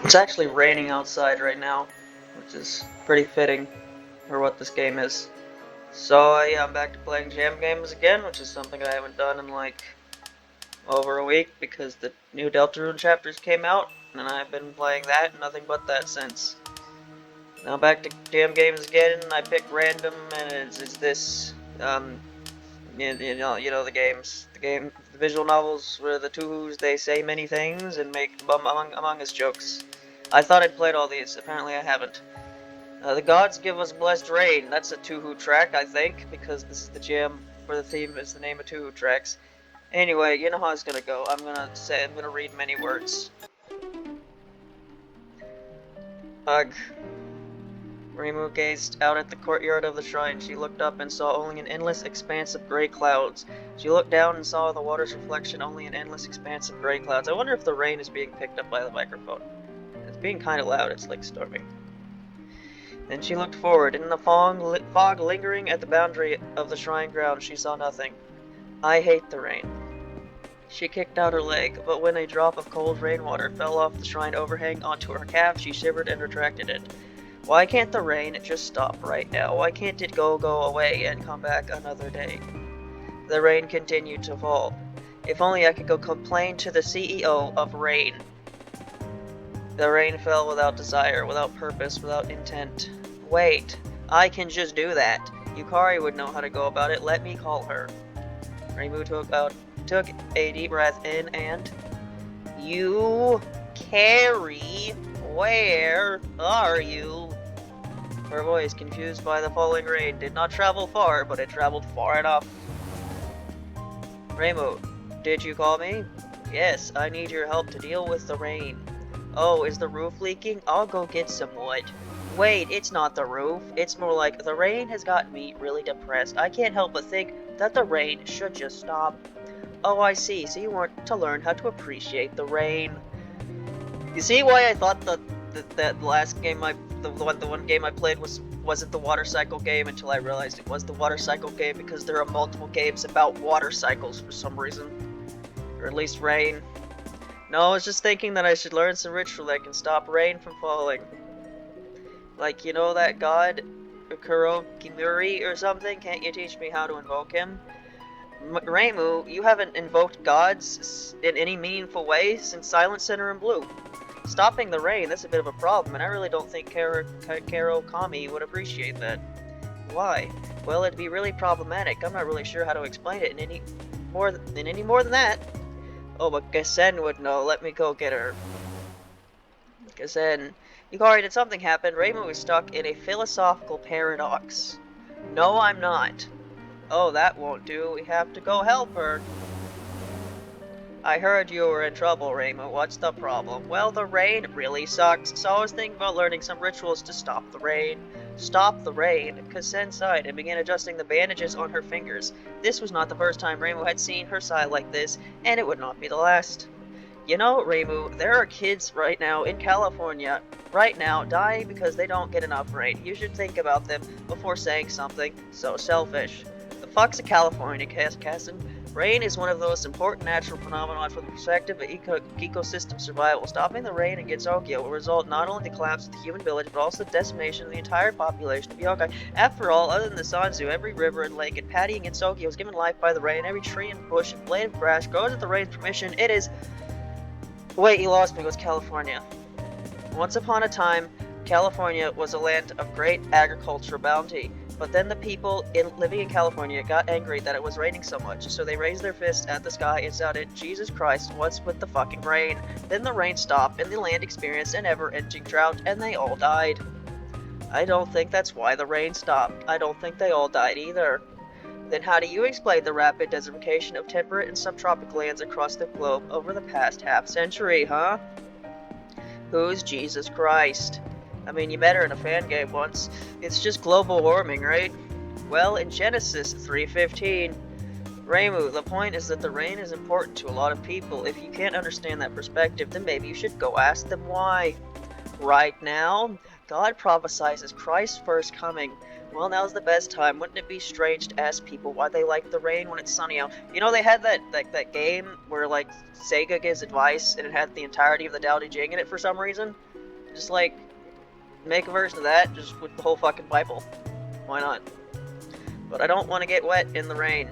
It's actually raining outside right now, which is pretty fitting for what this game is. So yeah, I'm back to playing jam games again, which is something I haven't done in like over a week because the new Deltarune chapters came out, and I've been playing that and nothing but that since. Now back to jam games again, and I pick random, and it's this, you know the visual novels where the Touhous, they say many things and make Among Us jokes. I thought I'd played all these, apparently I haven't. The gods give us blessed rain. That's a Touhou track, I think, because this is the jam for the theme is the name of Touhou tracks. Anyway, you know how it's gonna go. I'm gonna read many words. Ugh. Reimu gazed out at the courtyard of the shrine. She looked up and saw only an endless expanse of gray clouds. She looked down and saw the water's reflection, only an endless expanse of gray clouds. I wonder if the rain is being picked up by the microphone. It's being kind of loud. It's like storming. Then she looked forward. In the fog lingering at the boundary of the shrine ground, she saw nothing. I hate the rain. She kicked out her leg, but when a drop of cold rainwater fell off the shrine overhang onto her calf, she shivered and retracted it. Why can't the rain just stop right now? Why can't it go away and come back another day? The rain continued to fall. If only I could go complain to the CEO of rain. The rain fell without desire, without purpose, without intent. Wait, I can just do that. Yukari would know how to go about it. Let me call her. Reimu took a deep breath in and... Yukari, where are you? Her voice, confused by the falling rain, did not travel far, but it traveled far enough. Reimu, did you call me? Yes, I need your help to deal with the rain. Oh, is the roof leaking? I'll go get some wood. Wait, it's not the roof. It's more like the rain has got me really depressed. I can't help but think that the rain should just stop. Oh, I see. So you want to learn how to appreciate the rain. You see why I thought that last game the one game I played wasn't the water cycle game until I realized it was the water cycle game, because there are multiple games about water cycles for some reason. Or at least rain. No, I was just thinking that I should learn some ritual that can stop rain from falling. Like, you know that god, Kurokimuri or something? Can't you teach me how to invoke him? Reimu, you haven't invoked gods in any meaningful way since Silent Center and Blue. Stopping the rain, that's a bit of a problem, and I really don't think Karo Kami would appreciate that. Why? Well, it'd be really problematic. I'm not really sure how to explain it in any more than that. Oh, but Gassen would know. Let me go get her. Gassen. Yukari, did something happen? Reimu is stuck in a philosophical paradox. No, I'm not. Oh, that won't do. We have to go help her. I heard you were in trouble, Reimu. What's the problem? Well, the rain really sucks, so I was thinking about learning some rituals to stop the rain. Stop the rain? Gassen sighed and began adjusting the bandages on her fingers. This was not the first time Reimu had seen her sigh like this, and it would not be the last. You know, Reimu, there are kids right now in California, dying because they don't get enough rain. You should think about them before saying something so selfish. The fuck's a California, Cassin? Rain is one of those important natural phenomena from the perspective of ecosystem survival. Stopping the rain in Gitokyo will result not only in the collapse of the human village, but also the decimation of the entire population of Yokai. After all, other than the Sanzu, every river and lake and paddy in Gitokyo is given life by the rain. Every tree and bush and blade of grass grows at the rain's permission. It is... Wait, you lost me. It was California. Once upon a time, California was a land of great agricultural bounty. But then the people living in California got angry that it was raining so much, so they raised their fists at the sky and shouted, Jesus Christ, what's with the fucking rain? Then the rain stopped, and the land experienced a never-ending drought, and they all died. I don't think that's why the rain stopped. I don't think they all died either. Then how do you explain the rapid desertification of temperate and subtropical lands across the globe over the past half-century, huh? Who's Jesus Christ? I mean, you met her in a fan game once. It's just global warming, right? Well, in Genesis 3:15, Reimu, the point is that the rain is important to a lot of people. If you can't understand that perspective, then maybe you should go ask them why. Right now, God prophesies Christ's first coming Well, now's the best time. Wouldn't it be strange to ask people why they like the rain when it's sunny out? You know, they had that game where, like, Sega gives advice, and it had the entirety of the Tao Te Ching in it for some reason. Just, like, make a version of that, just with the whole fucking Bible. Why not? But I don't want to get wet in the rain.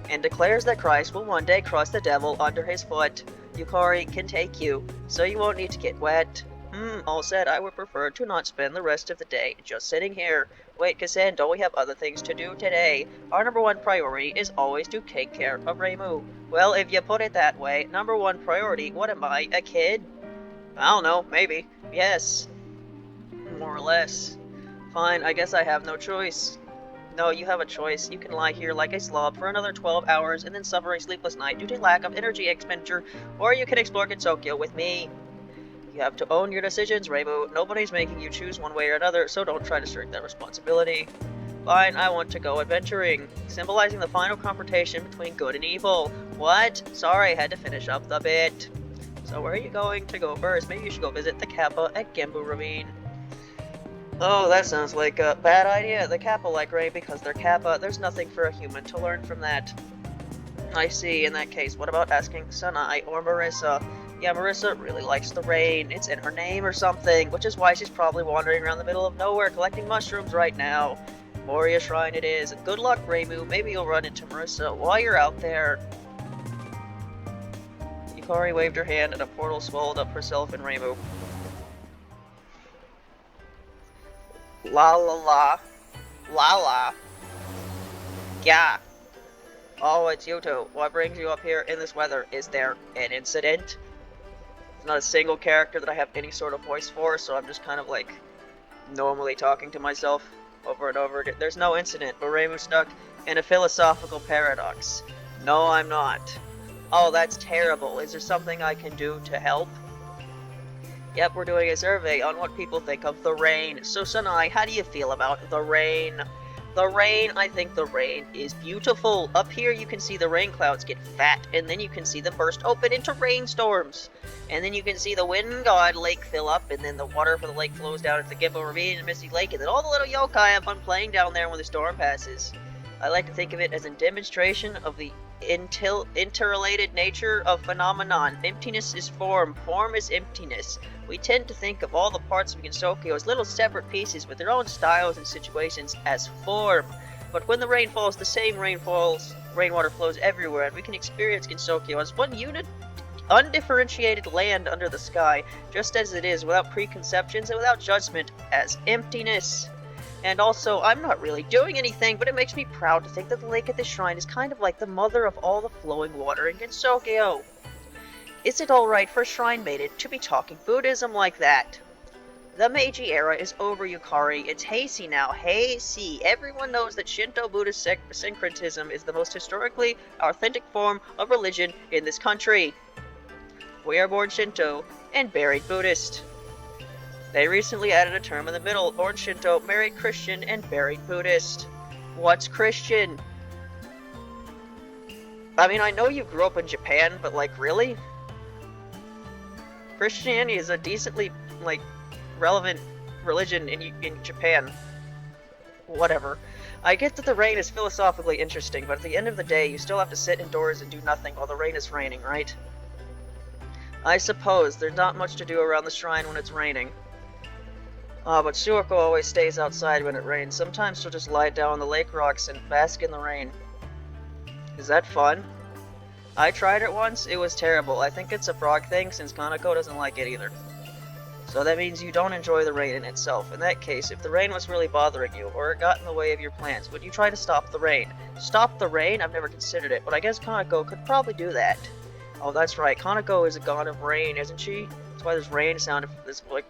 And declares that Christ will one day crush the devil under his foot. Yukari can take you, so you won't need to get wet. All said, I would prefer to not spend the rest of the day just sitting here. Wait, Kassen, don't we have other things to do today? Our number one priority is always to take care of Reimu. Well, if you put it that way, number one priority, what am I, a kid? I don't know, maybe. Yes. More or less. Fine, I guess I have no choice. No, you have a choice. You can lie here like a slob for another 12 hours and then suffer a sleepless night due to lack of energy expenditure, or you can explore Gensokyo with me. You have to own your decisions, Reimu. Nobody's making you choose one way or another, so don't try to shirk that responsibility. Fine, I want to go adventuring, symbolizing the final confrontation between good and evil. What? Sorry, I had to finish up the bit. So where are you going to go first? Maybe you should go visit the Kappa at Gembu Ravine. Oh, that sounds like a bad idea. The Kappa like rain because they're Kappa. There's nothing for a human to learn from that. I see. In that case, what about asking Sanai or Marissa? Yeah, Marissa really likes the rain. It's in her name or something, which is why she's probably wandering around the middle of nowhere collecting mushrooms right now. Moria Shrine it is. And good luck, Reimu. Maybe you'll run into Marissa while you're out there. Yukari waved her hand and a portal swallowed up herself and Reimu. La la la. La la. Yeah. Oh, it's you two. What brings you up here in this weather? Is there an incident? There's not a single character that I have any sort of voice for, so I'm just kind of like normally talking to myself over and over again. There's no incident, but Reimu's stuck in a philosophical paradox. No, I'm not. Oh, that's terrible. Is there something I can do to help? Yep, we're doing a survey on what people think of the rain. So, Sanai, how do you feel about the rain? The rain, I think the rain is beautiful. Up here you can see the rain clouds get fat, and then you can see them burst open into rainstorms. And then you can see the Wind God Lake fill up, and then the water from the lake flows down into the Gimbo Ravine and Misty Lake, and then all the little yokai have fun playing down there when the storm passes. I like to think of it as a demonstration of the interrelated nature of phenomenon. Emptiness is form, form is emptiness. We tend to think of all the parts of Gensokyo as little separate pieces with their own styles and situations as form. But when the rain falls, the same rainwater flows everywhere, and we can experience Gensokyo as one unit, undifferentiated land under the sky, just as it is, without preconceptions and without judgment, as emptiness. And also, I'm not really doing anything, but it makes me proud to think that the lake at this shrine is kind of like the mother of all the flowing water in Gensokyo. Is it alright for a shrine maiden to be talking Buddhism like that? The Meiji era is over, Yukari. It's Heisei now. Heisei. Everyone knows that Shinto Buddhist syncretism is the most historically authentic form of religion in this country. We are born Shinto and buried Buddhist. They recently added a term in the middle, born Shinto, married Christian, and buried Buddhist. What's Christian? I mean, I know you grew up in Japan, but like, really? Christianity is a decently, like, relevant religion in Japan. Whatever. I get that the rain is philosophically interesting, but at the end of the day, you still have to sit indoors and do nothing while the rain is raining, right? I suppose there's not much to do around the shrine when it's raining. But Suako always stays outside when it rains. Sometimes she'll just lie down on the lake rocks and bask in the rain. Is that fun? I tried it once. It was terrible. I think it's a frog thing, since Kanako doesn't like it either. So that means you don't enjoy the rain in itself. In that case, if the rain was really bothering you, or it got in the way of your plans, would you try to stop the rain? Stop the rain? I've never considered it, but I guess Kanako could probably do that. Oh, that's right. Kanako is a god of rain, isn't she? That's why there's rain sound, this like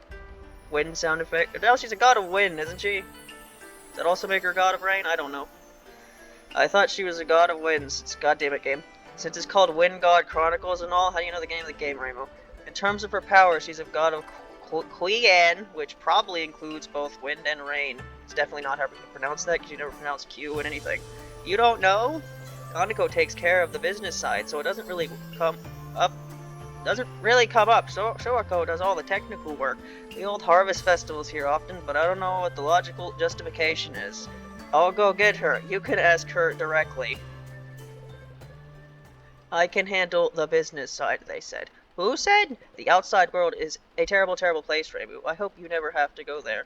wind sound effect. Now she's a god of wind, isn't she? Does that also make her a god of rain? I don't know. I thought she was a god of winds. It's goddamn game. Since it's called Wind God Chronicles and all, how do you know the game of the game, Rainbow? In terms of her power, she's a god of Qian, which probably includes both wind and rain. It's definitely not how you pronounce that, because you never pronounce Q in anything. You don't know? Kanako takes care of the business side, so it doesn't really come up. Shoako does all the technical work. We hold harvest festivals here often, but I don't know what the logical justification is. I'll go get her. You can ask her directly. I can handle the business side, they said. Who said? The outside world is a terrible, terrible place, Reimu. I hope you never have to go there.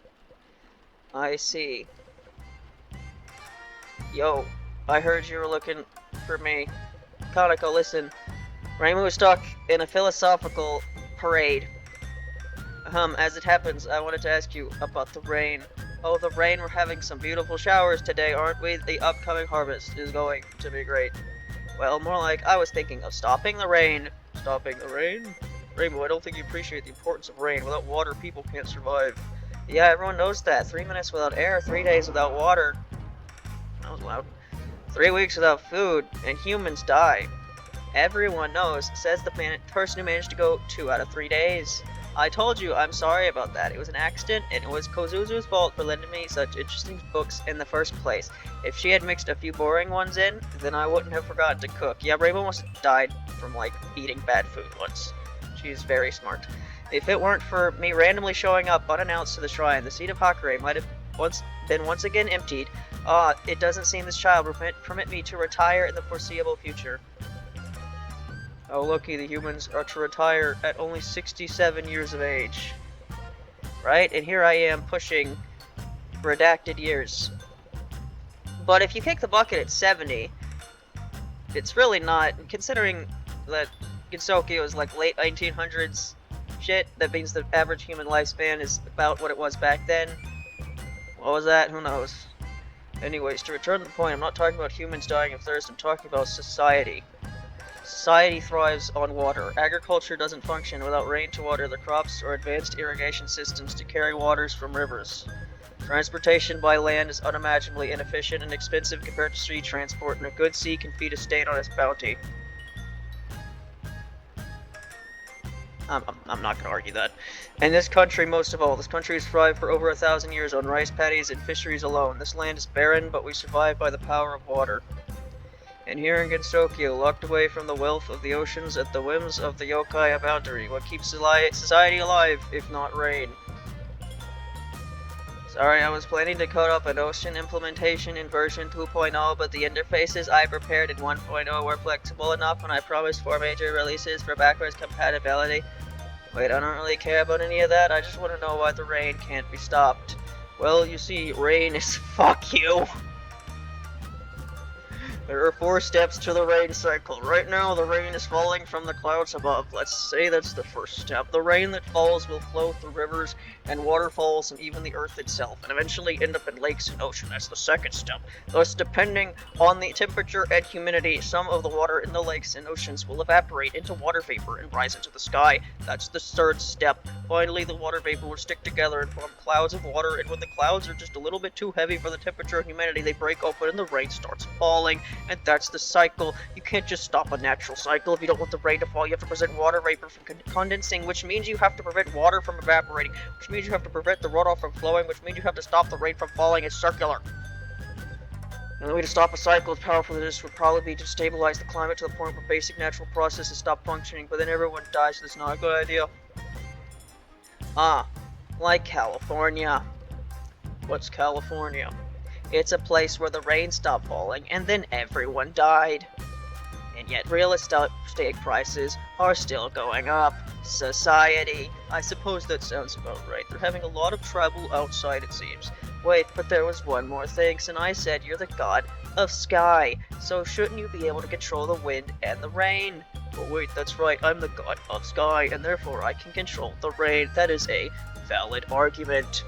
I see. Yo, I heard you were looking for me. Kaneko, listen. Reimu was stuck in a philosophical parade. As it happens, I wanted to ask you about the rain. Oh, the rain, we're having some beautiful showers today, aren't we? The upcoming harvest is going to be great. Well, more like I was thinking of stopping the rain. Stopping the rain? Rainbow, I don't think you appreciate the importance of rain. Without water, people can't survive. Yeah, everyone knows that. 3 minutes without air, 3 days without water. That was loud. 3 weeks without food, and humans die. Everyone knows, says the person who managed to go 2 out of 3 days. I told you, I'm sorry about that. It was an accident, and it was Kozuzu's fault for lending me such interesting books in the first place. If she had mixed a few boring ones in, then I wouldn't have forgotten to cook. Yeah, Rainbow almost died from, eating bad food once. She's very smart. If it weren't for me randomly showing up unannounced to the shrine, the seat of Hakure might have been once again emptied. It doesn't seem this child will permit me to retire in the foreseeable future. How lucky the humans are to retire at only 67 years of age. Right? And here I am pushing redacted years. But if you kick the bucket at 70, it's really not, considering that Gensokyo is late 1900s shit, that means the average human lifespan is about what it was back then. What was that? Who knows? Anyways, to return to the point, I'm not talking about humans dying of thirst, I'm talking about society. Society thrives on water. Agriculture doesn't function without rain to water the crops or advanced irrigation systems to carry waters from rivers. Transportation by land is unimaginably inefficient and expensive compared to sea transport, and a good sea can feed a state on its bounty. I'm not going to argue that. And this country, most of all, this country has thrived for over 1,000 years on rice paddies and fisheries alone. This land is barren, but we survive by the power of water. And here in Gensokyo, locked away from the wealth of the oceans at the whims of the yokai boundary, what keeps society alive, if not rain? Sorry, I was planning to code up an ocean implementation in version 2.0, but the interfaces I prepared in 1.0 were flexible enough when I promised 4 major releases for backwards compatibility. Wait, I don't really care about any of that, I just want to know why the rain can't be stopped. Well, you see, rain is fuck you. There are 4 steps to the rain cycle. Right now, the rain is falling from the clouds above. Let's say that's the first step. The rain that falls will flow through rivers and waterfalls and even the earth itself, and eventually end up in lakes and ocean. That's the second step. Thus, depending on the temperature and humidity, some of the water in the lakes and oceans will evaporate into water vapor and rise into the sky. That's the third step. Finally, the water vapor will stick together and form clouds of water, and when the clouds are just a little bit too heavy for the temperature and humidity, they break open and the rain starts falling. And that's the cycle. You can't just stop a natural cycle. If you don't want the rain to fall, you have to prevent water vapor from condensing, which means you have to prevent water from evaporating, which means you have to prevent the runoff from flowing, which means you have to stop the rain from falling. It's circular. And the way to stop a cycle as powerful as this would probably be to stabilize the climate to the point where basic natural processes stop functioning, but then everyone dies, so that's not a good idea. Like California. What's California? It's a place where the rain stopped falling, and then everyone died. And yet real estate prices are still going up. Society. I suppose that sounds about right. They're having a lot of trouble outside, it seems. Wait, but there was one more thing. Sinai said you're the god of sky, so shouldn't you be able to control the wind and the rain? Oh wait, that's right, I'm the god of sky, and therefore I can control the rain. That is a valid argument.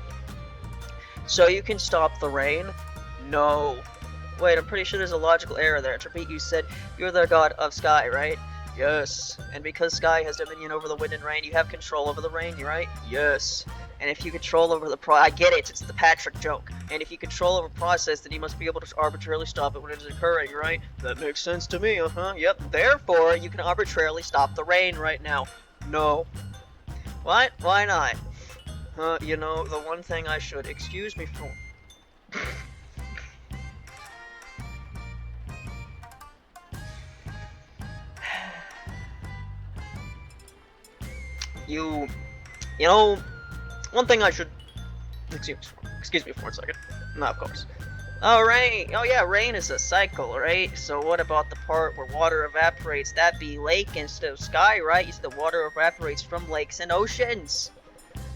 So you can stop the rain? No. Wait, I'm pretty sure there's a logical error there. To repeat, you said you're the god of sky, right? Yes. And because sky has dominion over the wind and rain, you have control over the rain, right? Yes. And if you control over the I get it, it's the Patrick joke. And if you control over process, then you must be able to arbitrarily stop it when it is occurring, right? That makes sense to me, Yep. Therefore, you can arbitrarily stop the rain right now. No. What? Why not? You know, the one thing I should excuse me for... You know, one thing I should... Excuse me for 1 second. No, of course. Oh, rain. Oh, yeah, rain is a cycle, right? So what about the part where water evaporates? That'd be lake instead of sky, right? You said the water evaporates from lakes and oceans.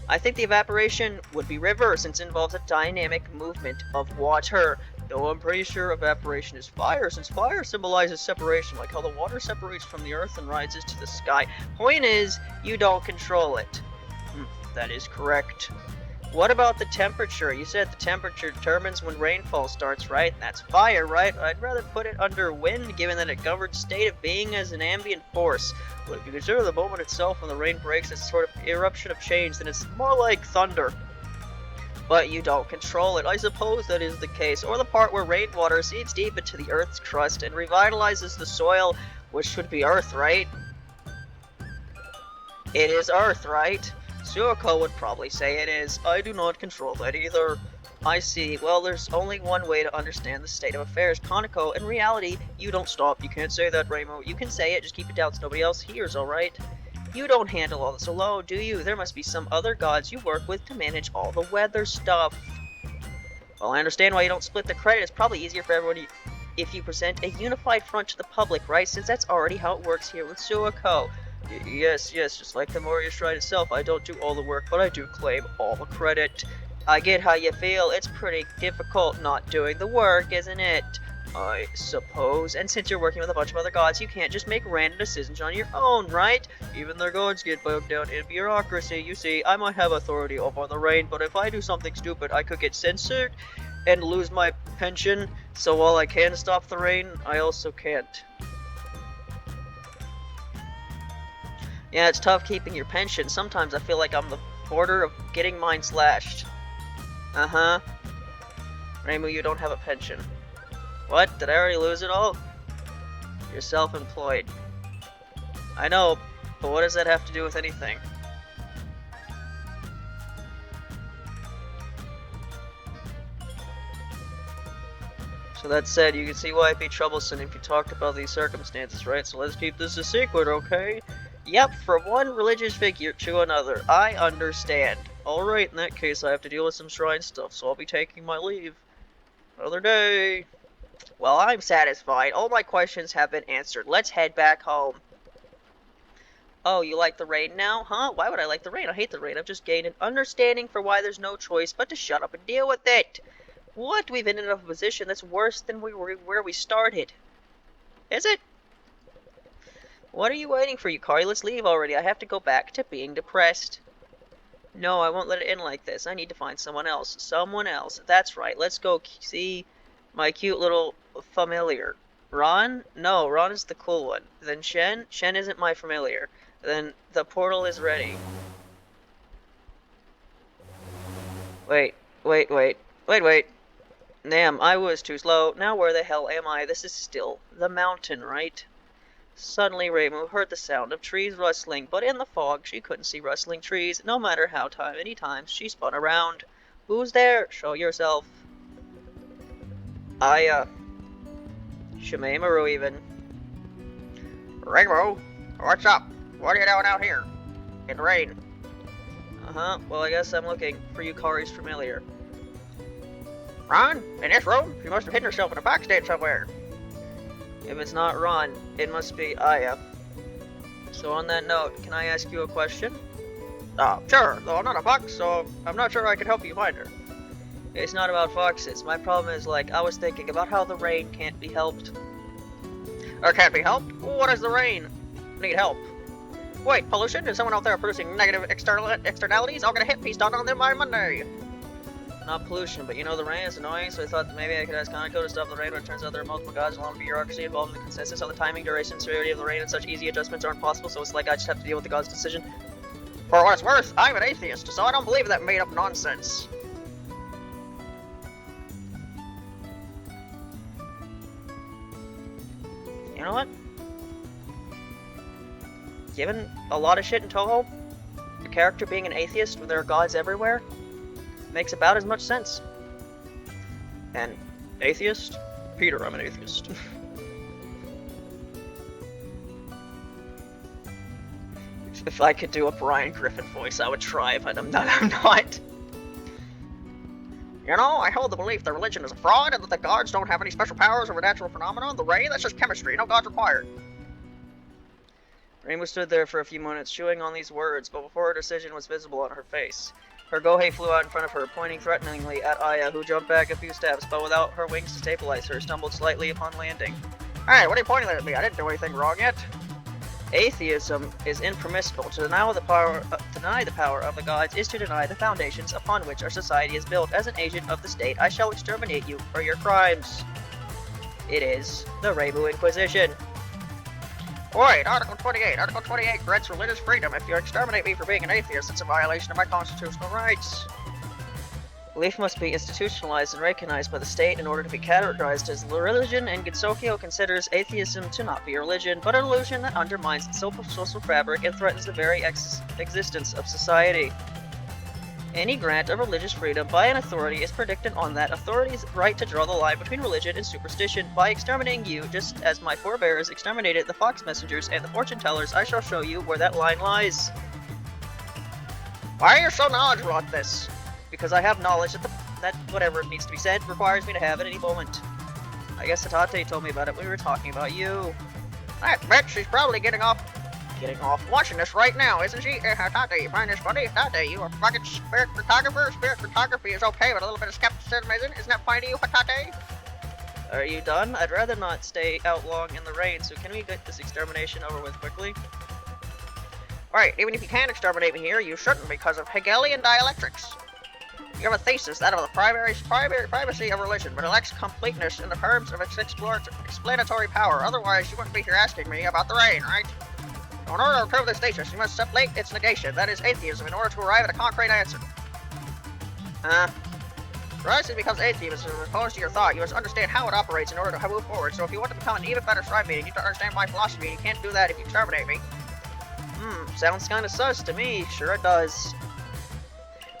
I think the evaporation would be reverse since it involves a dynamic movement of water. Though I'm pretty sure evaporation is fire, since fire symbolizes separation, like how the water separates from the earth and rises to the sky. Point is, you don't control it. That is correct. What about the temperature? You said the temperature determines when rainfall starts, right? That's fire, right? I'd rather put it under wind, given that it governs state of being as an ambient force. But if you consider the moment itself when the rain breaks as a sort of eruption of change, then it's more like thunder. But you don't control it. I suppose that is the case. Or the part where rainwater seeps deep into the Earth's crust and revitalizes the soil, which should be Earth, right? It is Earth, right? Suiko would probably say it is. I do not control that either. I see. Well, there's only one way to understand the state of affairs, Kaneko. In reality, you don't stop. You can't say that, Reimu. You can say it, just keep it down so nobody else hears, alright? You don't handle all this alone, do you? There must be some other gods you work with to manage all the weather stuff. Well, I understand why you don't split the credit. It's probably easier for everyone if you present a unified front to the public, right? Since that's already how it works here with Suiko. Yes, just like the Moria Shrine itself, I don't do all the work, but I do claim all the credit. I get how you feel. It's pretty difficult not doing the work, isn't it? I suppose. And since you're working with a bunch of other gods, you can't just make random decisions on your own, right? Even their gods get bogged down in bureaucracy. You see, I might have authority over the rain, but if I do something stupid, I could get censored and lose my pension. So while I can stop the rain, I also can't. Yeah, it's tough keeping your pension. Sometimes I feel like I'm the border of getting mine slashed. Uh-huh. Reimu, you don't have a pension. What? Did I already lose it all? You're self-employed. I know, but what does that have to do with anything? So that said, you can see why it'd be troublesome if you talked about these circumstances, right? So let's keep this a secret, okay? Yep, from one religious figure to another. I understand. Alright, in that case I have to deal with some shrine stuff, so I'll be taking my leave. Another day. Well, I'm satisfied. All my questions have been answered. Let's head back home. Oh, you like the rain now? Huh? Why would I like the rain? I hate the rain. I've just gained an understanding for why there's no choice but to shut up and deal with it. What? We've ended up in a position that's worse than where we started. Is it? What are you waiting for, Yukari? Let's leave already. I have to go back to being depressed. No, I won't let it end like this. I need to find someone else. Someone else. That's right. Let's go see my cute little familiar. Ron? No, Ron is the cool one. Then Shen? Shen isn't my familiar. Then the portal is ready. Wait. Damn, I was too slow. Now where the hell am I? This is still the mountain, right? Suddenly Reimu heard the sound of trees rustling, but in the fog she couldn't see rustling trees, no matter how many times she spun around. Who's there? Show yourself. Shimei-maru even. Reimu, what's up? What are you doing out here? In the rain. Uh-huh, well I guess I'm looking for Yukari's familiar. Ron? In this room? You must have hidden yourself in a backstage somewhere. If it's not Ron, it must be Aya. So on that note, can I ask you a question? Sure, though I'm not a fox, so I'm not sure I can help you find her. It's not about foxes. My problem is, like, I was thinking about how the rain can't be helped. Or can't be helped? What is the rain? Need help. Wait, pollution? Is someone out there producing negative externalities? I'll get a hit piece done on them by Monday. Not pollution, but you know the rain is annoying, so I thought that maybe I could ask Kaneko to stop the rain, but it turns out there are multiple gods and a lot of bureaucracy involved in the consensus on the timing, duration, severity of the rain, and such easy adjustments aren't possible, so it's like I just have to deal with the god's decision. For what it's worth, I'm an atheist, so I don't believe that made-up nonsense. You know what? Given a lot of shit in Touhou, the character being an atheist when there are gods everywhere, makes about as much sense. And atheist? Peter, I'm an atheist. If I could do a Brian Griffin voice, I would try, but I'm not. You know, I hold the belief that religion is a fraud and that the gods don't have any special powers over natural phenomena. The rain, that's just chemistry. No gods required. Rainbow stood there for a few minutes, chewing on these words, but before her decision was visible on her face. Her Gohei flew out in front of her, pointing threateningly at Aya, who jumped back a few steps, but without her wings to stabilize her, stumbled slightly upon landing. Hey, what are you pointing at me? I didn't do anything wrong yet. Atheism is impermissible. To deny the power of the gods is to deny the foundations upon which our society is built. As an agent of the state, I shall exterminate you for your crimes. It is the Rainbow Inquisition. Wait, Article 28. Article 28 grants religious freedom. If you exterminate me for being an atheist, it's a violation of my constitutional rights. Belief must be institutionalized and recognized by the state in order to be categorized as religion, and Gensokyo considers atheism to not be a religion, but an illusion that undermines the social fabric and threatens the very existence of society. Any grant of religious freedom by an authority is predicted on that authority's right to draw the line between religion and superstition. By exterminating you, just as my forebears exterminated the fox messengers and the fortune tellers, I shall show you where that line lies. Why are you so knowledgeable about this? Because I have knowledge that whatever needs to be said requires me to have at any moment. I guess Hatate told me about it when we were talking about you. That bitch, she's probably getting off watching this right now, isn't she? Hatate, you find this funny? Hatate, you a fucking spirit photographer? Spirit photography is okay, but a little bit of skepticism isn't? Isn't that funny to you, Hatate? Are you done? I'd rather not stay out long in the rain, so can we get this extermination over with quickly? Right, even if you can exterminate me here, you shouldn't because of Hegelian dialectics. You have a thesis, that of the privacy of religion, but it lacks completeness in the terms of its explanatory power. Otherwise, you wouldn't be here asking me about the rain, right? In order to prove this thesis, you must separate its negation, that is atheism, in order to arrive at a concrete answer. Precisely because atheism is opposed to your thought, you must understand how it operates in order to move forward. So if you want to become an even better shrine maiden, you need to understand my philosophy. You can't do that if you exterminate me. Sounds kinda sus to me. Sure it does.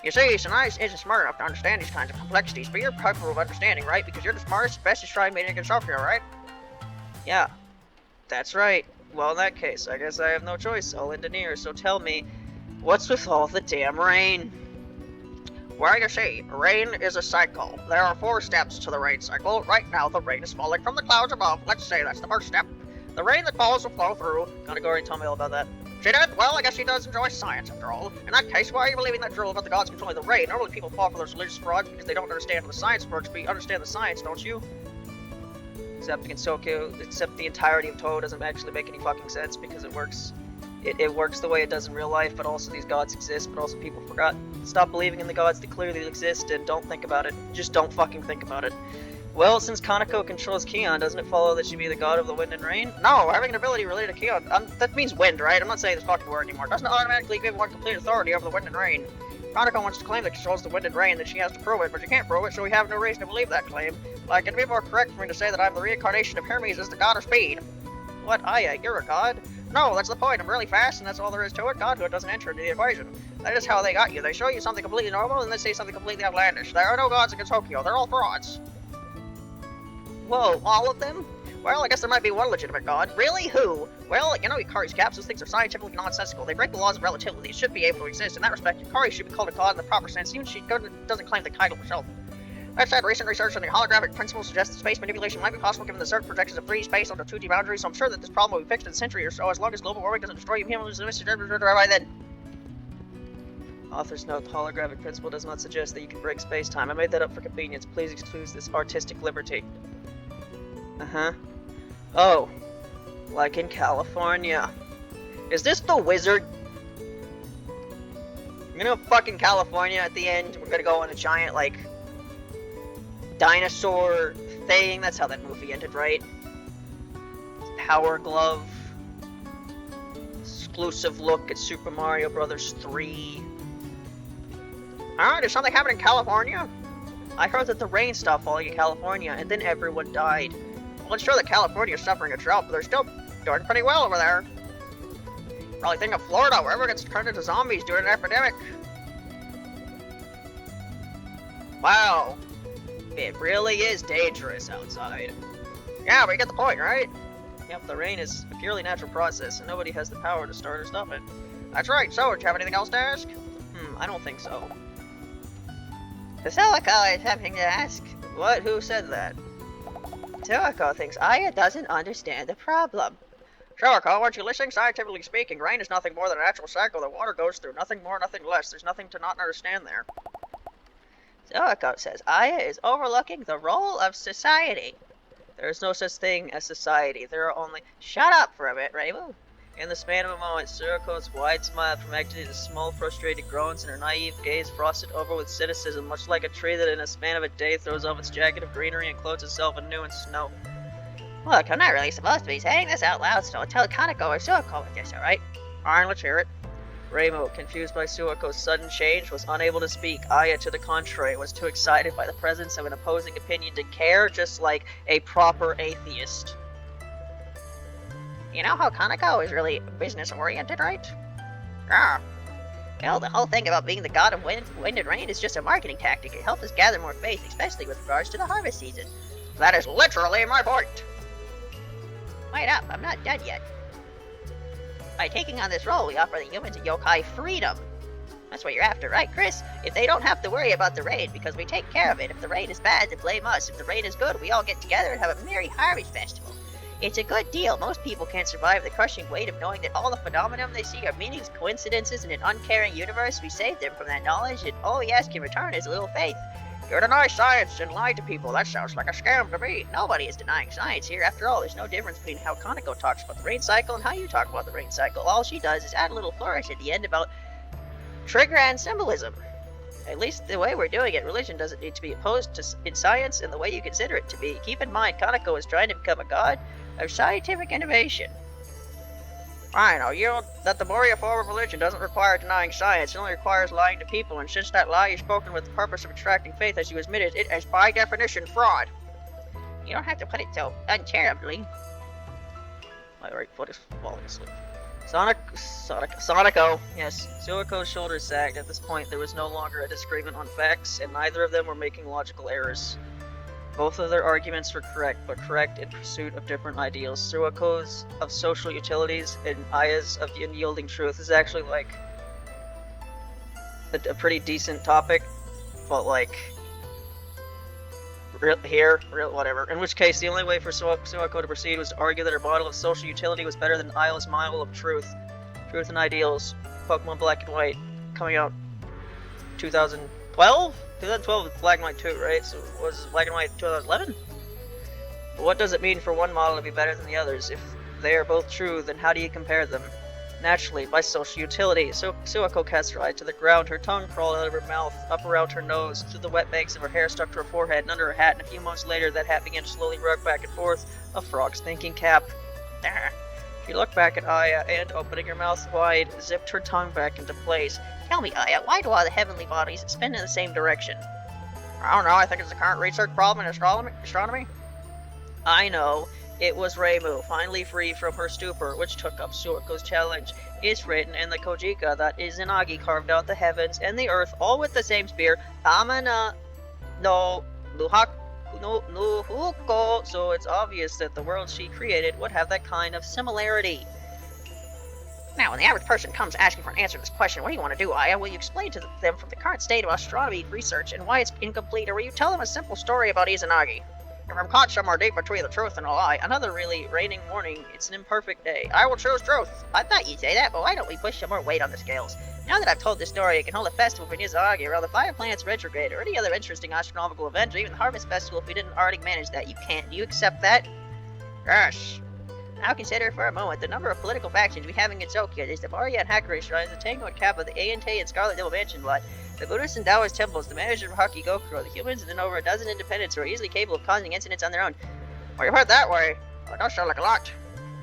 You see, Sanai isn't smart enough to understand these kinds of complexities, but you're capable of understanding, right? Because you're the smartest, bestest shrine maiden in Gensokyo, right? Yeah, that's right. Well, in that case, I guess I have no choice. I'll engineer, so tell me, what's with all the damn rain? Well, you see, rain is a cycle. There are 4 steps to the rain cycle. Right now, the rain is falling from the clouds above. Let's say that's the first step. The rain that falls will flow through. Kanagori, tell me all about that. She did? Well, I guess she does enjoy science, after all. In that case, why are you believing that drill about the gods controlling the rain? Normally people fall for those religious frauds because they don't understand how the science works, but you understand the science, don't you? Except the entirety of Touhou doesn't actually make any fucking sense because it works. It works the way it does in real life, but also these gods exist, but also people stop believing in the gods that clearly exist and don't think about it. Just don't fucking think about it. Well, since Kanako controls Kion, doesn't it follow that she'd be the god of the wind and rain? No, having an ability related to Kion, that means wind, right? I'm not saying this fucking word anymore. It doesn't automatically give one complete authority over the wind and rain. Kanako wants to claim that she controls the wind and rain, that she has to prove it, but she can't prove it, so we have no reason to believe that claim. Like, it'd be more correct for me to say that I'm the reincarnation of Hermes as the god of speed. What, Aya, you're a god? No, that's the point. I'm really fast, and that's all there is to it. Godhood doesn't enter into the equation. That is how they got you. They show you something completely normal, and then say something completely outlandish. There are no gods in Gensokyo. They're all frauds. Whoa, all of them? Well, I guess there might be one legitimate god. Really? Who? Well, you know Yukari's caps. Those things are scientifically nonsensical. They break the laws of relativity. It should be able to exist. In that respect, Yukari should be called a god in the proper sense, even if she doesn't claim the title herself. That said, recent research on the holographic principle suggests that space manipulation might be possible given the certain projections of 3D space onto 2D boundaries, so I'm sure that this problem will be fixed in a century or so, as long as global warming doesn't destroy humans by then. Author's note, the holographic principle does not suggest that you can break space-time. I made that up for convenience. Please excuse this artistic liberty. Oh, like in California. Is this the wizard? You know, fucking California at the end, we're gonna go on a giant, like, dinosaur thing. That's how that movie ended, right? Power Glove. Exclusive look at Super Mario Bros. 3. Alright, did something happen in California? I heard that the rain stopped falling in California, and then everyone died. Well, it's true that California is suffering a drought, but they're still doing pretty well over there. Probably think of Florida, where everyone gets turned into zombies due to an epidemic. Wow. It really is dangerous outside. Yeah, but you get the point, right? Yep, the rain is a purely natural process, and nobody has the power to start or stop it. That's right. So, do you have anything else to ask? I don't think so. Silico is having to ask. What? Who said that? Silico thinks Aya doesn't understand the problem. Silico, aren't you listening? Scientifically speaking, rain is nothing more than a natural cycle that water goes through. Nothing more, nothing less. There's nothing to not understand there. Silico says Aya is overlooking the role of society. There is no such thing as society. There are only... Shut up for a bit, Rainbow. In the span of a moment, Silico's wide smile connected into small, frustrated groans, and her naive gaze frosted over with cynicism, much like a tree that in a span of a day throws off its jacket of greenery and clothes itself anew in snow. Look, I'm not really supposed to be saying this out loud, so tell Kaneko or Silico with this, alright? Alright, let's hear it. Rainbow, confused by Suako's sudden change, was unable to speak. Aya, to the contrary, was too excited by the presence of an opposing opinion to care, just like a proper atheist. You know how Kaneko is really business-oriented, right? Ah. Well, the whole thing about being the god of wind and rain is just a marketing tactic. It helps us gather more faith, especially with regards to the harvest season. That is literally my point! Wait up, I'm not done yet. By taking on this role, we offer the humans and yokai freedom. That's what you're after, right, Chris? If they don't have to worry about the rain, because we take care of it. If the rain is bad, then blame us. If the rain is good, we all get together and have a merry harvest festival. It's a good deal. Most people can't survive the crushing weight of knowing that all the phenomena they see are meaningless coincidences in an uncaring universe. We save them from that knowledge, and all we ask in return is a little faith. You deny science and lie to people. That sounds like a scam to me. Nobody is denying science here. After all, there's no difference between how Kaneko talks about the rain cycle and how you talk about the rain cycle. All she does is add a little flourish at the end about trigger and symbolism. At least the way we're doing it, religion doesn't need to be opposed to in science in the way you consider it to be. Keep in mind, Kaneko is trying to become a god of scientific innovation. Fine, I'll yield that the Moria form of religion doesn't require denying science. It only requires lying to people, and since that lie is spoken with the purpose of attracting faith, as you admitted, it is by definition fraud. You don't have to put it so uncharitably. My right foot is falling asleep. Sonico. Yes, Suako's shoulders sagged. At this point, there was no longer a disagreement on facts, and neither of them were making logical errors. Both of their arguments were correct, but correct in pursuit of different ideals. Suako's of social utilities and Aya's of unyielding truth is actually like a pretty decent topic, but like whatever. In which case, the only way for Suako to proceed was to argue that her model of social utility was better than Aya's model of truth. Truth and Ideals, Pokemon Black and White, coming out 2012? 2012 is Black and White 2, right? So was Black and White 2011? But what does it mean for one model to be better than the others? If they are both true, then how do you compare them? Naturally, by social utility. So Suako cast her eye to the ground, her tongue crawled out of her mouth, up around her nose, through the wet banks of her hair stuck to her forehead and under her hat, and a few moments later that hat began to slowly rock back and forth, a frog's thinking cap. She looked back at Aya and, opening her mouth wide, zipped her tongue back into place. Tell me, Aya, why do all the heavenly bodies spin in the same direction? I don't know, I think it's a current research problem in astronomy. I know. It was Reimu, finally free from her stupor, which took up Suako's challenge. It's written in the Kojika that Izanagi carved out the heavens and the earth all with the same spear, Amana no Nuhuko, so it's obvious that the world she created would have that kind of similarity. Now, when the average person comes asking for an answer to this question, what do you want to do, Aya? Will you explain to them from the current state of astronomy research and why it's incomplete, or will you tell them a simple story about Izanagi? If I'm caught somewhere deep between the truth and a lie, another really raining morning, it's an imperfect day. I will choose truth. I thought you'd say that, but why don't we push some more weight on the scales? Now that I've told this story, I can hold a festival for Izanagi around the Fire Planet's retrograde, or any other interesting astronomical event, or even the Harvest Festival if we didn't already manage that. You can't. Do you accept that? Yes. Now consider for a moment the number of political factions we have in Gensokyo. There's the Moria and Hakurei shrines, the Tango and Kappa, the Ayante and Scarlet Devil Mansion blood, the Buddhist and Taoist temples, the managers of Haki Gokuro, the humans, and then over a dozen independents who are easily capable of causing incidents on their own. Well, you heard that way. Well, it does sound like a lot.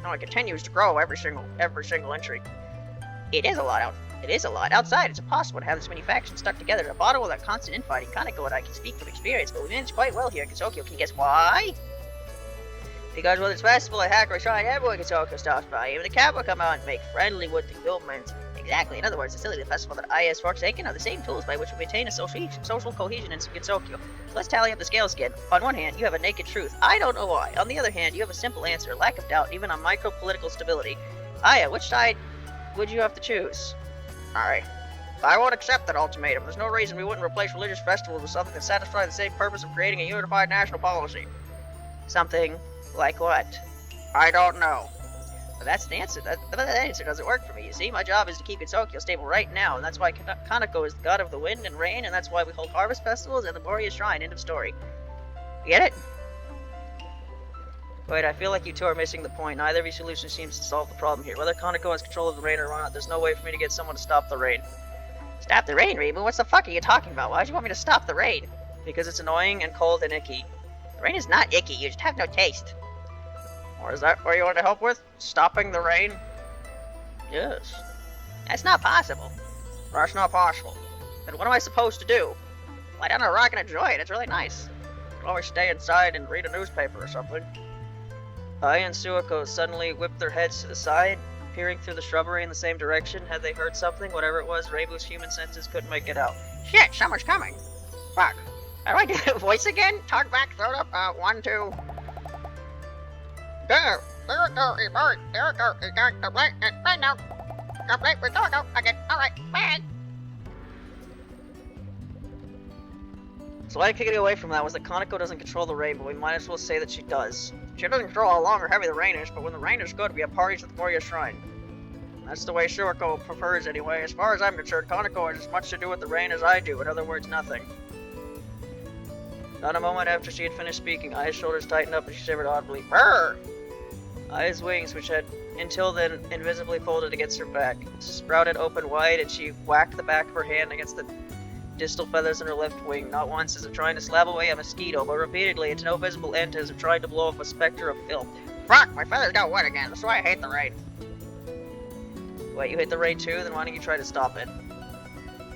No, it continues to grow every single entry. It is a lot. It is a lot. Outside, it's impossible to have this many factions stuck together in a bottle without constant infighting. Kaneko and I can speak from experience, but we manage quite well here in Gensokyo. Can you guess why? Because when it's festival at Hakurei Shrine, everyone in Gensokyo stops by. Even the Kappa come out and make friendly with the humans. Exactly. In other words, the facility of the festival that I has forsaken are the same tools by which we maintain a social cohesion in Gensokyo. So let's tally up the scales again. On one hand, you have a naked truth. I don't know why. On the other hand, you have a simple answer, lack of doubt, even on micro-political stability. Aya, which side would you have to choose? Alright. I won't accept that ultimatum. There's no reason we wouldn't replace religious festivals with something that satisfies the same purpose of creating a unified national policy. Something like what? I don't know. But that's the answer. That answer doesn't work for me. You see, my job is to keep Tokyo stable right now, and that's why Kaneko is the god of the wind and rain, and that's why we hold harvest festivals and the Moria Shrine. End of story. You get it? Wait, I feel like you two are missing the point. Neither of your solutions seems to solve the problem here. Whether Kaneko has control of the rain or not, there's no way for me to get someone to stop the rain. Stop the rain, Reba? What the fuck are you talking about? Why do you want me to stop the rain? Because it's annoying and cold and icky. The rain is not icky, you just have no taste. Or is that what you want to help with? Stopping the rain? Yes. That's not possible. That's not possible. Then what am I supposed to do? Lie down on a rock and enjoy it, it's really nice. You can always stay inside and read a newspaper or something. Ai and Suiko suddenly whipped their heads to the side, peering through the shrubbery in the same direction. Had they heard something? Whatever it was, Reibu's human senses couldn't make it out. Shit, someone's coming. Fuck. How do I do the voice again? Talk back, throw it up. 1, 2. There we go, report. There we go, it's going to right now. Complete with go again. Alright, bye. So why kicking away from that was that Kaneko doesn't control the rain, but we might as well say that she does. She doesn't control how long or heavy the rain is, but when the rain is good, we have parties at the Moria Shrine. That's the way Suiko prefers anyway. As far as I'm concerned, Kaneko has as much to do with the rain as I do. In other words, nothing. Not a moment after she had finished speaking, Ai's shoulders tightened up and she shivered audibly. Brrr! Ai's wings, which had until then invisibly folded against her back, sprouted open wide, and she whacked the back of her hand against the distal feathers in her left wing, not once as if trying to slap away a mosquito, but repeatedly and to no visible end as if trying to blow off a specter of filth. Fuck, my feathers got wet again. That's why I hate the rain. Wait, you hate the rain too? Then why don't you try to stop it?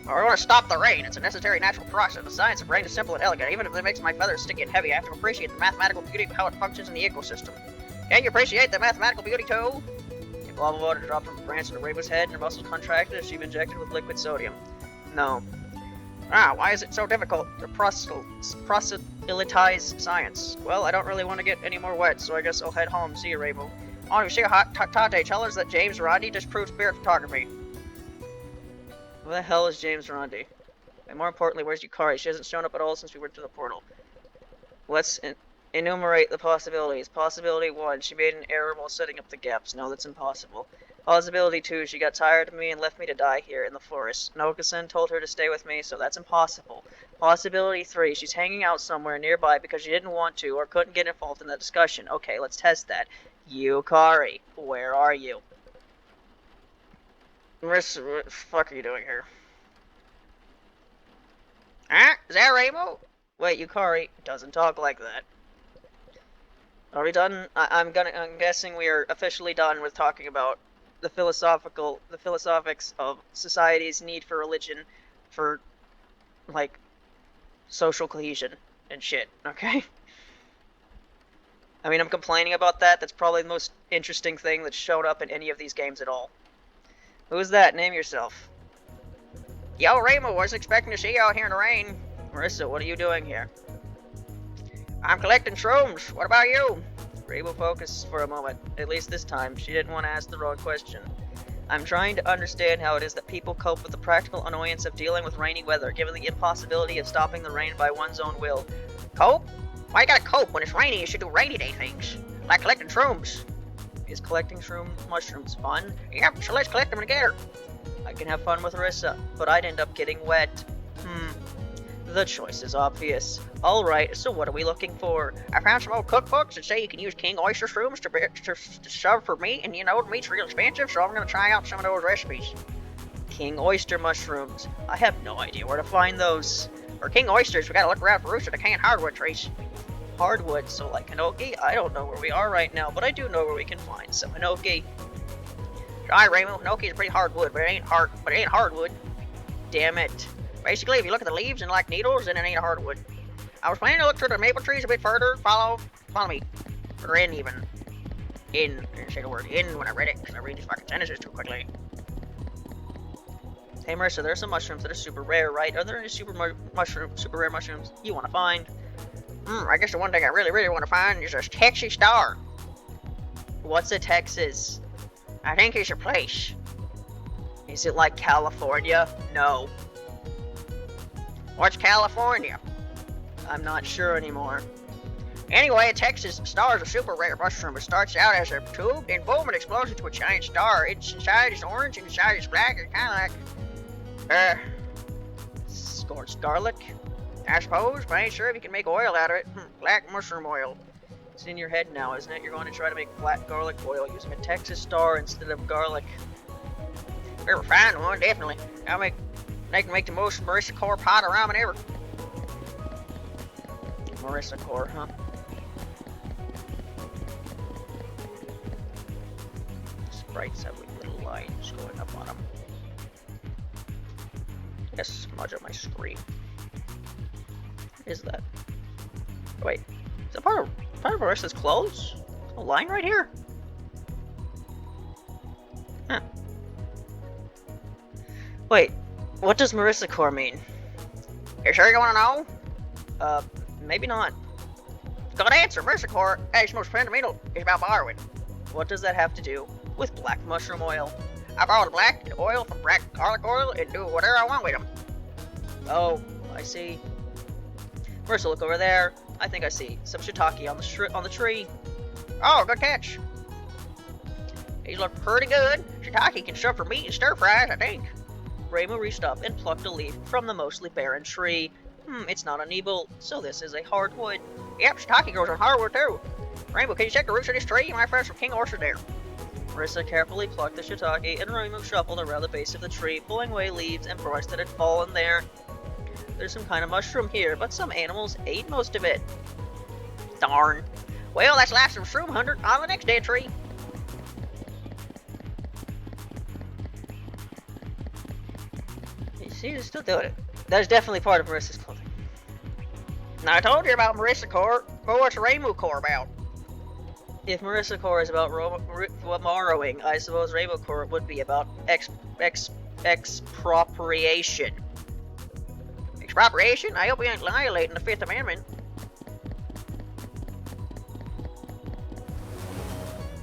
I want to stop the rain. It's a necessary natural process. The science of rain is simple and elegant. Even if it makes my feathers sticky and heavy, I have to appreciate the mathematical beauty of how it functions in the ecosystem. Can you appreciate the mathematical beauty too? A blob of water dropped from a branch into Reibu's head, and her muscles contracted as she was injected with liquid sodium. No. Why is it so difficult to proselytize science? Well, I don't really want to get any more wet, so I guess I'll head home. See you, Reibu. Oh, you see Tate, tell us that James Rondi just proved spirit photography. Who the hell is James Rondi? And more importantly, where's Yukari? She hasn't shown up at all since we went to the portal. Let's enumerate the possibilities. Possibility 1, she made an error while setting up the gaps. No, that's impossible. Possibility 2, she got tired of me and left me to die here in the forest. Naoka-san told her to stay with me, so that's impossible. Possibility 3, she's hanging out somewhere nearby because she didn't want to or couldn't get involved in the discussion. Okay, let's test that. Yukari, where are you? Marissa, what the fuck are you doing here? Huh? Is that Rainbow? Wait, Yukari doesn't talk like that. Are we done? I'm guessing we are officially done with talking about the philosophics of society's need for religion for, like, social cohesion and shit, okay? I mean, I'm complaining about that. That's probably the most interesting thing that's showed up in any of these games at all. Who's that? Name yourself. Yo, Rainbow, wasn't expecting to see you out here in the rain. Marissa, what are you doing here? I'm collecting shrooms. What about you? Rainbow focused for a moment. At least this time. She didn't want to ask the wrong question. I'm trying to understand how it is that people cope with the practical annoyance of dealing with rainy weather, given the impossibility of stopping the rain by one's own will. Cope? Why you gotta cope? When it's rainy, you should do rainy day things. Like collecting shrooms. Is collecting mushrooms fun? Yep, so let's collect them together. I can have fun with Marissa, but I'd end up getting wet. The choice is obvious. Alright, so what are we looking for? I found some old cookbooks that say you can use king oyster shrooms to shove for meat, and you know, the meat's real expensive, so I'm gonna try out some of those recipes. King oyster mushrooms. I have no idea where to find those. For king oysters, we gotta look around for roots of decaying hardwood trees. Hardwood, so like Hinoki? I don't know where we are right now, but I do know where we can find some Hinoki. Try, Rainbow. Hinoki is pretty hardwood, but it ain't hardwood. Damn it. Basically, if you look at the leaves and like needles, then it ain't a hardwood. I was planning to look through the maple trees a bit further. Follow me. Or in even. In. I didn't say the word in when I read it, because I read these fucking sentences too quickly. Hey Marissa, there are some mushrooms that are super rare, right? Are there any super rare mushrooms you want to find? I guess the one thing I really, really want to find is a Texas star. What's a Texas? I think it's a place. Is it like California? No. What's California? I'm not sure anymore. Anyway, Texas star is a super rare mushroom. It starts out as a tube, and boom, it explodes into a giant star. It's inside is orange, and inside is black. It's kind of like, Scorched garlic? I suppose, but I ain't sure if you can make oil out of it. Black mushroom oil. It's in your head now, isn't it? You're going to try to make black garlic oil using a Texas star instead of garlic. We're fine one, definitely. They can make the most Marissa Core pot of ramen ever. Marissa core, huh? Sprites have like little lines going up on them. Yes, smudge on my screen. What is that? Wait, is that part of Marissa's clothes? A line right here? Huh. Wait, what does Marissa core mean? You sure you want to know? Maybe not. Good answer. Marissa Core, as its most fundamental, is about borrowing. What does that have to do with black mushroom oil? I borrow the black oil from black garlic oil and do whatever I want with them. Oh, I see. Marissa, look over there. I think I see some shiitake on the tree. Oh, good catch. These look pretty good. Shiitake can serve for meat and stir fries, I think. Reimu reached up and plucked a leaf from the mostly barren tree. It's not an evil, so this is a hardwood. Yep, shiitake grows on hardwood too. Rainbow, can you check the roots of this tree? My friends from King Orchard there. Marissa carefully plucked the shiitake, and Reimu shuffled around the base of the tree, pulling away leaves and brush that had fallen there. There's some kind of mushroom here, but some animals ate most of it. Darn. Well, that's the last of Shroom Hunter on the next dead tree. You see, they're still doing it. That is definitely part of Marissa's clothing. Now, I told you about Marissa Core, but what's Reimu Core about? If Marissa Core is about borrowing, I suppose Rainbow Core would be about expropriation. Expropriation? I hope we ain't violating the Fifth Amendment.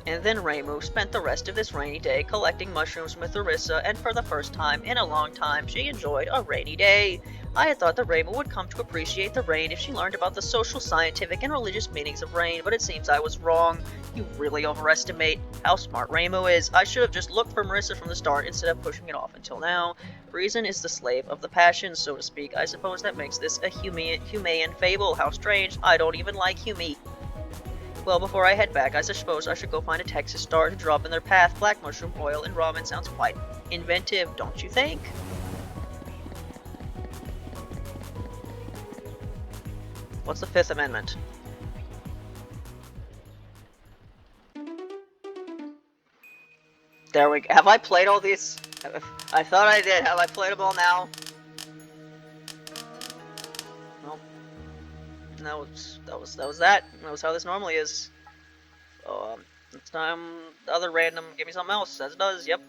And then Reimu spent the rest of this rainy day collecting mushrooms with Marissa, and for the first time in a long time, she enjoyed a rainy day. I had thought that Reimu would come to appreciate the rain if she learned about the social, scientific, and religious meanings of rain, but it seems I was wrong. You really overestimate how smart Reimu is. I should have just looked for Marissa from the start instead of pushing it off until now. Reason is the slave of the passions, so to speak. I suppose that makes this a humane fable. How strange. I don't even like humi. Well, before I head back, I suppose I should go find a Texas star to drop in their path. Black mushroom oil and ramen sounds quite inventive, don't you think? What's the Fifth Amendment? There we go. Have I played all these? I thought I did. Have I played them all now? Well, that was that. That was how this normally is. So, this time, the other random, give me something else, as it does, yep.